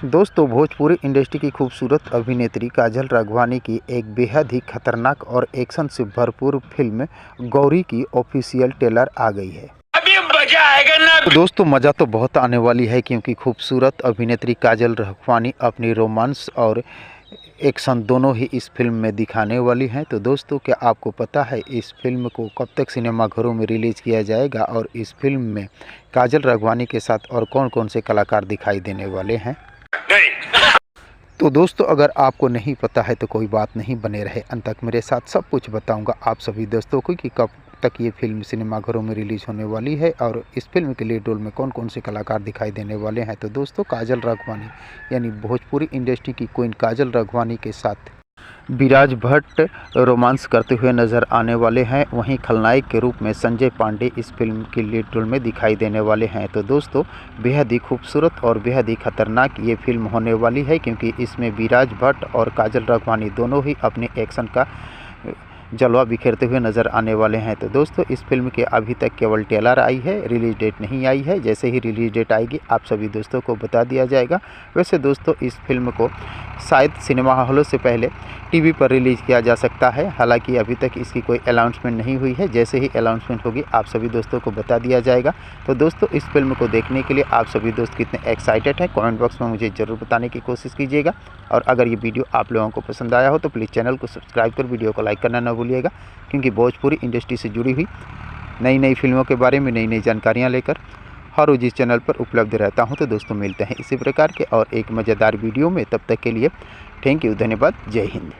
दोस्तों, भोजपुरी इंडस्ट्री की खूबसूरत अभिनेत्री काजल राघवानी की एक बेहद ही खतरनाक और एक्शन से भरपूर फिल्म गौरी की ऑफिशियल ट्रेलर आ गई है। अभी मजा आएगा ना। तो दोस्तों, मज़ा तो बहुत आने वाली है क्योंकि खूबसूरत अभिनेत्री काजल राघवानी अपनी रोमांस और एक्शन दोनों ही इस फिल्म में दिखाने वाली हैं। तो दोस्तों, क्या आपको पता है इस फिल्म को कब तक सिनेमाघरों में रिलीज़ किया जाएगा और इस फिल्म में काजल राघवानी के साथ और कौन कौन से कलाकार दिखाई देने वाले हैं? तो दोस्तों, अगर आपको नहीं पता है तो कोई बात नहीं, बने रहे अंत तक मेरे साथ। सब कुछ बताऊंगा आप सभी दोस्तों को कि कब तक ये फिल्म सिनेमाघरों में रिलीज़ होने वाली है और इस फिल्म के लीड रोल में कौन कौन से कलाकार दिखाई देने वाले हैं। तो दोस्तों, काजल राघवानी यानी भोजपुरी इंडस्ट्री की क्वीन काजल राघवानी के साथ विराज भट्ट रोमांस करते हुए नज़र आने वाले हैं। वहीं खलनायक के रूप में संजय पांडे इस फिल्म के लीड रोल में दिखाई देने वाले हैं। तो दोस्तों, बेहद ही खूबसूरत और बेहद ही खतरनाक ये फिल्म होने वाली है क्योंकि इसमें विराज भट्ट और काजल राघवानी दोनों ही अपने एक्शन का जलवा बिखेरते हुए नज़र आने वाले हैं। तो दोस्तों, इस फिल्म के अभी तक केवल ट्रेलर आई है, रिलीज़ डेट नहीं आई है। जैसे ही रिलीज़ डेट आएगी आप सभी दोस्तों को बता दिया जाएगा। वैसे दोस्तों, इस फिल्म को शायद सिनेमा हॉलों से पहले टीवी पर रिलीज़ किया जा सकता है। हालांकि अभी तक इसकी कोई अनाउंसमेंट नहीं हुई है। जैसे ही अनाउंसमेंट होगी आप सभी दोस्तों को बता दिया जाएगा। तो दोस्तों, इस फिल्म को देखने के लिए आप सभी दोस्त कितने एक्साइटेड हैं कमेंट बॉक्स में मुझे ज़रूर बताने की कोशिश कीजिएगा। और अगर ये वीडियो आप लोगों को पसंद आया हो तो प्लीज़ चैनल को सब्सक्राइब कर वीडियो को लाइक करना ना भूलिएगा क्योंकि भोजपुरी इंडस्ट्री से जुड़ी हुई नई नई फिल्मों के बारे में नई नई जानकारियाँ लेकर हर रोज़ इस चैनल पर उपलब्ध रहता हूं। तो दोस्तों, मिलते हैं इसी प्रकार के और एक मज़ेदार वीडियो में। तब तक के लिए थैंक यू, धन्यवाद, जय हिंद।